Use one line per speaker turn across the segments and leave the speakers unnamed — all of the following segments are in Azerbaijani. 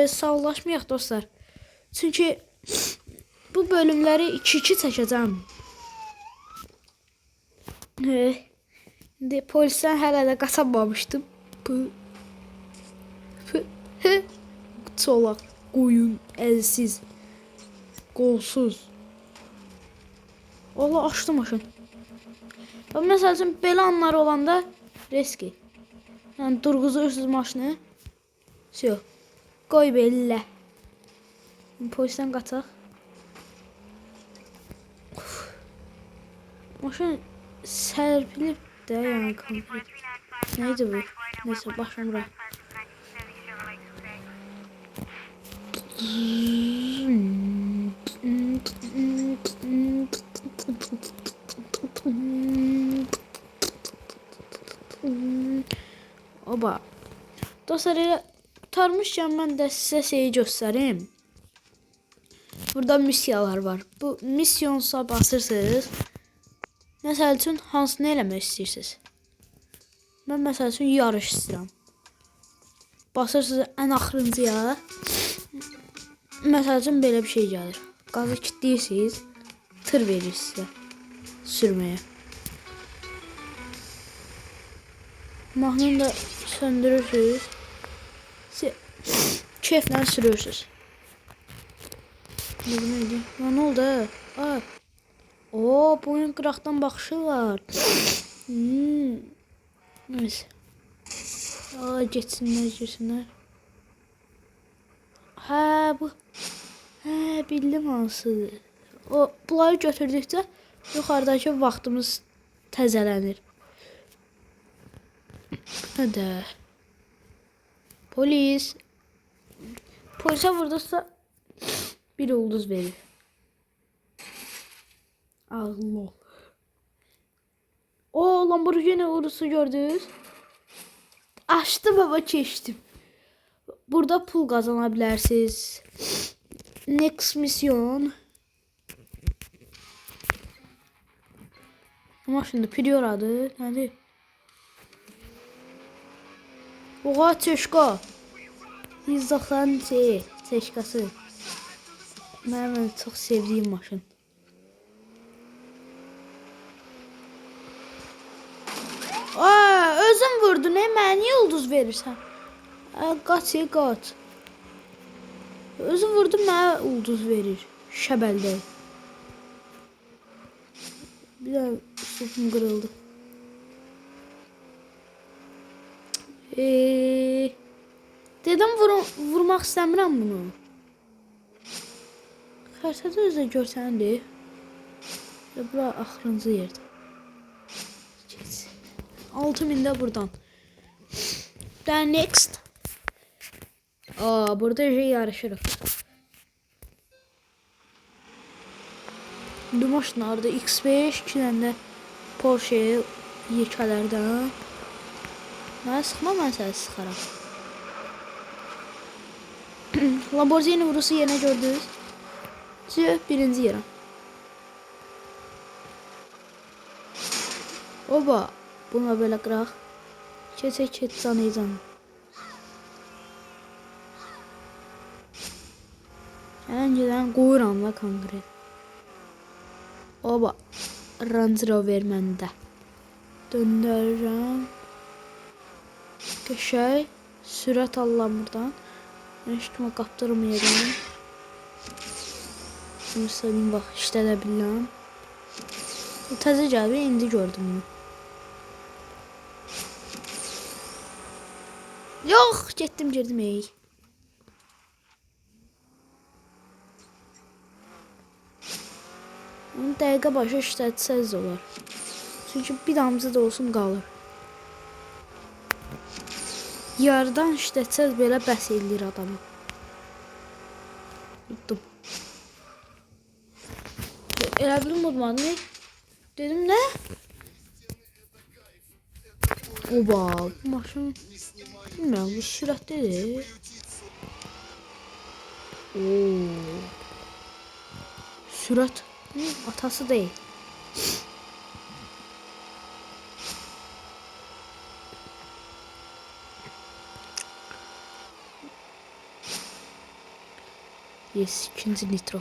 Sağollaşmayaq dostlar. Çünki bu bölümləri 2-2 çəkəcəm. İndi polisdən hələ də qaçamamışdım. Çolaq, qoyun, əlsiz, qolsuz. Allah açdı maşın. Məsəl üçün belə anlar olanda riski. Yəni durğuzursunuz maşını. Şey, qoy belə. Polisdən qaçaq. Maşın sərpilib də, yəni konkret. Neydi bu? Neyse, başım bura. Oba. Dostlar, elə tutarmışkən mən də sizə şeyi göstərim. Burada missiyalar var. Bu misyonsa basırsınız. Məsəl üçün hansını eləmək istəyirsiniz? Mən məsəl üçün yarış istəyirəm. Basırsınız ən axırıncıya. Məsəl üçün belə bir şey gəlir. Qazı kilitləyirsiniz, tır verir sizə sürməyə. Mahnını da söndürürsünüz. Keyflə sürürsünüz. Ne oldu? Aa. Oo, bunun qıraqdan baxışı var. Neyse. Aa, geçsinler. Hə, bu. Hə, bildim hansıdır. O, bunları götürdükcə yuxarıdakı vaxtımız təzələnir. Hədə. Polisə vurdursa bir ulduz verir. Allah. O, Lamborghini uğrusu gördünüz. Açtı baba, keçdim. Burada pul kazanabilirsiniz. Next misyon. Ama şimdi prior adı. Nədir? Oha, Teşka. İzzaxların Teşkası. Mənim çox sevdiyim maşın. Aa, özün vurdu, ne? Mənə niyə ulduz verirsən? Qaç. Özü vurdu, mənə ulduz verir. Şəbəldə. Bir daha üstüm qırıldı. Dedim vurmaq istəmirəm bunu. Xərsədə özü görsəndir. Bura axırıncı yerdə. 6000 de buradan. Then next. Aa, burada yarışırıq. Bu maşınlarda X5, 2 dənə də Porsche yekələrdən. Mənə sıxma, mən səni sıxaram. Lamborghini vurusu yenə gördünüz. Birinci yerə. Oba. Buna böyle qıraq. Keç canıycan. Önceden qoyuram la konkret. Oba. Range Rover məndə. Döndürürəm. Qəşəng. Sürət alıram buradan. Mən iştimə qaptırmayacağım. Məsələn, bax, işlədə bilirəm. Təzə gəldi, indi gördüm bunu. Yok, girdim ey. Onu dəqiqə başı işlətsəz olar. Çünki bir damcı da olsun qalır. Yarıdan işlətsəz belə bəs eləyir adamı. Tuttum. Elə bilim udmadım. Dedim ne? Oba, bu maşın bilmirəm, bu sürətlidir. Sürət atası değil. Yes, ikinci nitro.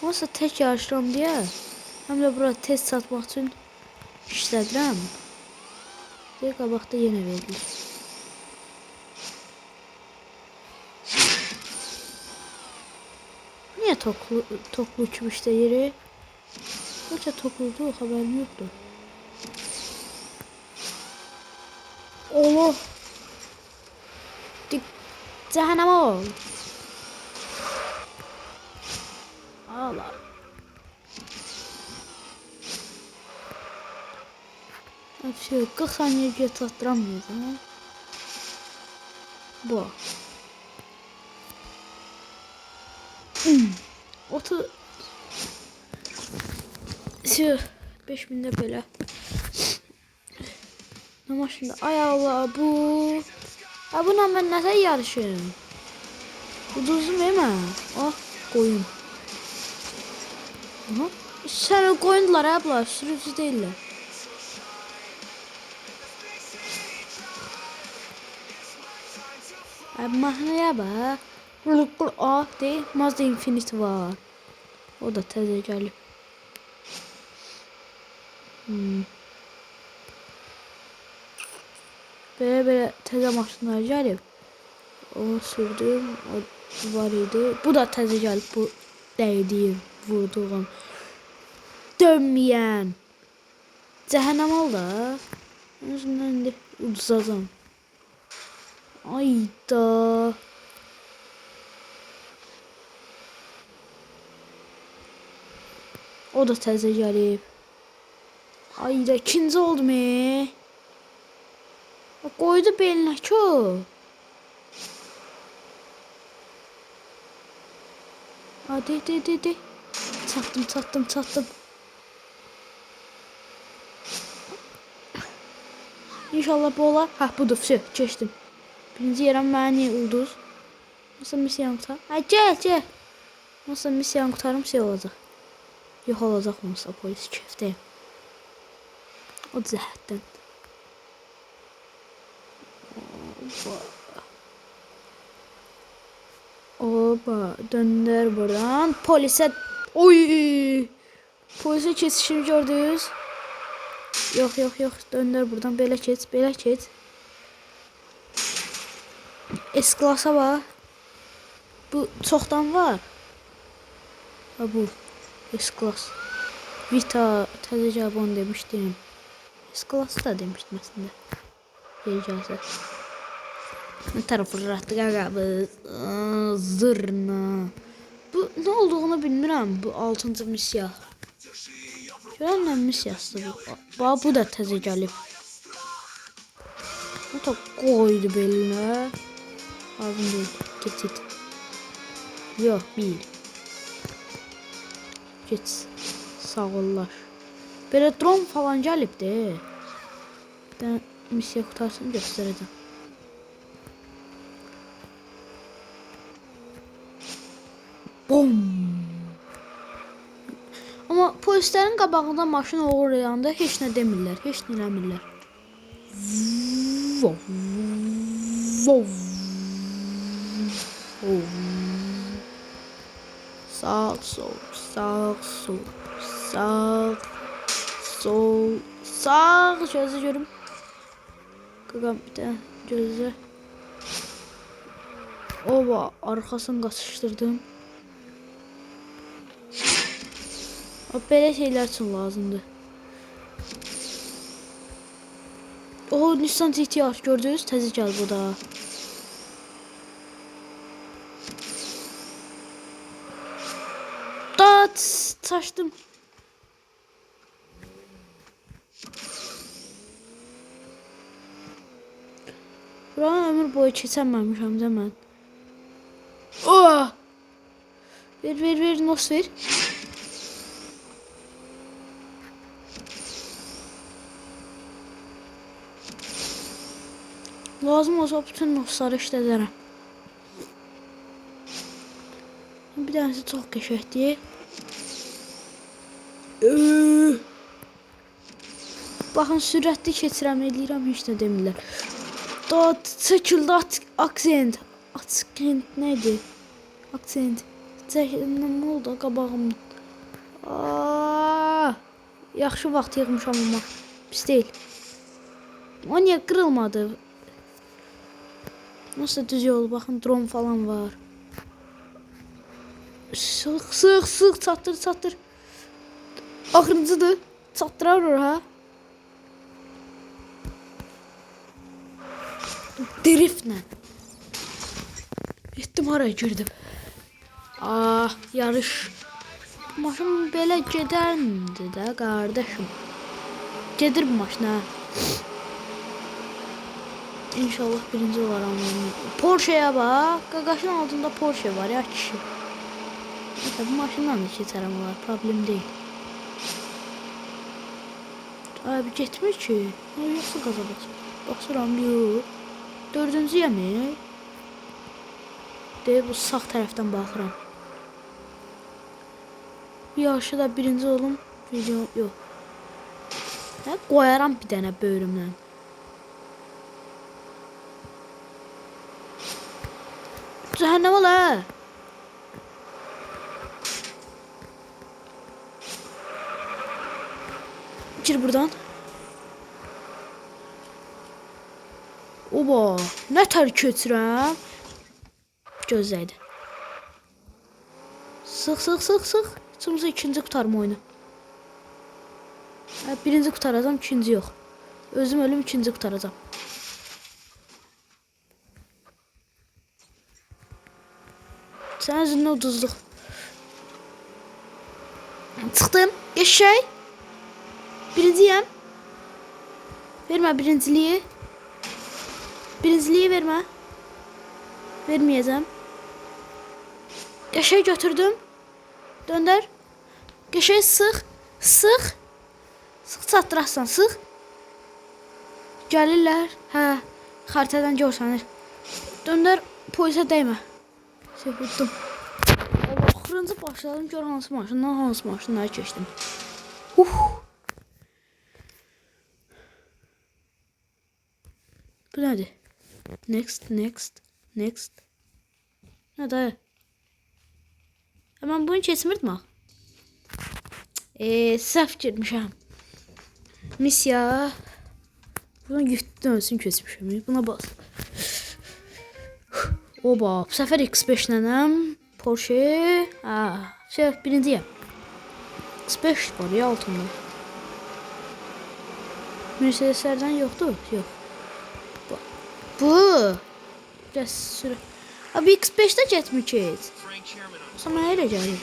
Olsa tək yarışıram deyə, həm də bura test satmaq üçün işlədirəm. Deyə qabaqda yenə verilir. Niyə toklu kimi yeri? Bəlkə tokludur, xəbərim yoxdur. Allah! Cəhənnəmə ol! Allah! Şey, 40 saniye geç attıramayacağım. Bu. 30 şey 5000'de belə. Ne maşında? Ay Allah bu. Ha buna ben nasıl yarışım? Uduzum değil mi? Ah koyun. Aha. Sen koyundular abla, sürücü değiller. Abi mahnaya bak. Ah değil. Mazda Infinity var. O da təzə gəlib. Belə təzə maşınlar gəlib. Onu sürdüm. O var idi. Bu da təzə gəlib. Bu dəydiyim, vurduğum. Dönməyən. Cəhənnəm ol da. Özümdən indi uduzacam. Ayda. O da təzə gəlib. Ayda ikinci oldu mu? Qoydu belinə ki o. Hadi de. Çatdım. İnşallah bu olar. Hə budur, все, keçdim. Birinci yerəm məni ulduz. Nasıl misiyanı qutar? Hə gəl. Nasıl misiyanı qutarım şey olacaq. Yox olacaq olsa polis kəftəyim. O cəhətdən. Oba döndür buradan. Polisə. Oy! Polisə keçişimi gördünüz. Yox. Döndür buradan. Belə keç. S-klasa var. Bu çoxdan var. Ha bu. S-klas. Vita təzə cavabon demişdim. S-klası da demişdim əslində. Verəcəksə. Ne tarafı rahatlık ağabey. Zırna. Bu ne olduğunu bilmirəm. Bu 6-cı missiya. Görən nə missiyası bu? Bu da təzə gəlib. Bu da qoydu belinə. Lazım deyil. Get. Yox, bil. Get. Sağ ollar. Belə drone falan gəlibdi. Ben missiya qutarsın göstərəcəm. Bom. Ama polislerin qabağında maşın uğrayanda heç nə demirlər, heç nə eləmirlər. Sağ gözü görüm. Qaqam bir tane gözü. Oba arkasını qaçışdırdım. Belə şeyler için lazımdır. O Nissan GT-R gördünüz, təzə gəl bu da. Çaşdım. Buranın ömür boyu keçəməmişəm də mən. Oh! Ver, nos ver. Lazım olsa bütün nosları işlədərəm. Bir tanesi çox qəşəngdir. Baxın sürətli keçirəm, eləyirəm, heç nə demirlər. Dot çəkildi aksent. Aksent nədir? Aksent. Çəkildi nə oldu qabağım? Yaxşı vaxt yığmışam amma pis deyil. O niyə qırılmadı? Nasıl düz yol? Baxın drone falan var. Sıx çatdır. Axırıncıdır. Çatdırar ora. Driftlə. Getdim haraya girdim. Yarış. Maşın belə gedərdi də qardaşım. Gedir bu maşın ha. İnşallah birinci olaram. Porsche'ya bak. Qaqaşın altında Porsche var ya kişi. Neyse bu maşından da keçərəm olar. Problem deyil. Abi getmir ki. Yoxsa qaza basır. Baxıram yox. Dördüncü yemək. Deyib bu sağ tərəfdən baxıram. Yaxşı da birinci olum. Video yox. Qoyaram bir dənə böyrümdən. Cəhənnəm ola. Gir buradan. Oba, nə tər keçirəm? Gözləydi. Sıx. İçimizə ikinci qutarma oyunu. Birinci qutaracam, ikinci yox. Özüm ölüm, ikinci qutaracam. Sən özünə uduzluq. Çıxdım, eşək. Birinciyəm. Vermə birinciliyi. Birinciliyi vermə. Verməyəcəm. Qəşəng götürdüm. Döndər. Qəşəng sıx. Sıx çatdırarsan, sıx. Gəlirlər. Xaritadan görsənir. Döndər, polisə dəymə. Sevdum. Axırıncı başladım, gör hansı maşınlara keçdim. Bu nədir? Next. Nədir? Mən bunu keçmirdim ha. Səhv girmişəm. Missiya. Bunu yutdum, ölsün keçmişəm. Buna bas. Oba, bu səfər X5 nənəm. Porsche. Birinciyəm. X5 var ya altında. Mercedeslərdən yoxdur? Yox. Bu. Biraz sürə. Abi X5'də getmir ki. Sana elə gəlir.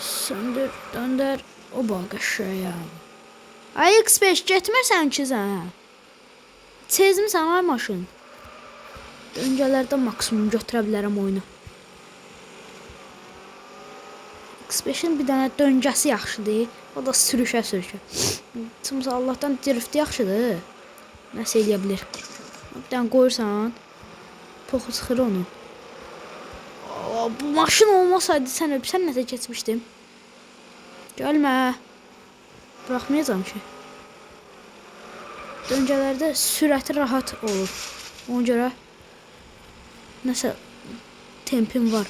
Söndür, döndər. Oba, qəşəyəm. Ay X5 getmirsən ki sən. Çezmisən ay maşın. Döngələrdə maksimum götürə bilərəm oyunu. X5'in bir dənə döngəsi yaxşıdır. O da sürüşə. Çünki Allahdan drift yaxşıdır. Nəsə eləyə bilir. Bir dənə qoyursan. Poxu çıxır onu. Bu maşın olmasaydı sən nəsə keçmişdim. Gəlmə. Bıraxmayacam ki. Döngələrdə sürəti rahat olur. Ona görə nəsə tempim var.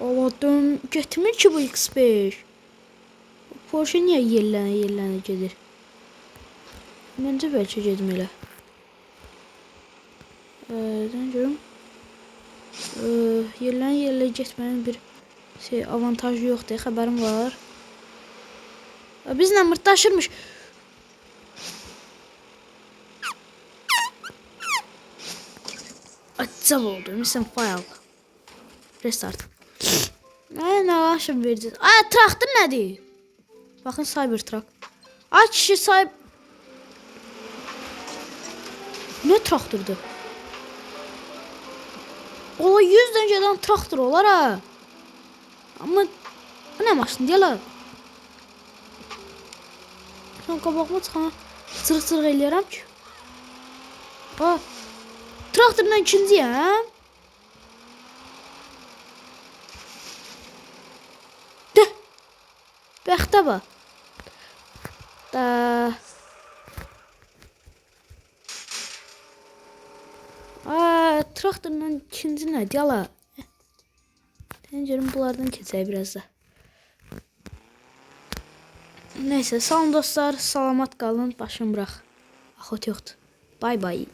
Allah'ım getmir ki bu X5. Porsche niyə yellənə gedir? Məncə bəlkə getməli. Görüm. Yellənə getmənin bir avantajı yoxdur. Xəbərim var. Bizlə mırtdaşırmış. Acab oldu. Mission fail. Restart. Nə aşım verəcək? Traktor nədir? Baxın Cybertruck. Kişi Ne traktordur? Ola 100 döngədən traktor olar ha. Amma bu nə maşın deyələr? Son qabağıma çıxana çırıq eləyərəm ki. Traktorla ikinciyəm. Bəxtə bax. Da. Aa, traktorla ikinci nədir ala? Mən görüm bunlardan keçək biraz da. Neyse, salam dostlar, salamat qalın, başım bırax. Axot yoxdur. Bay bay.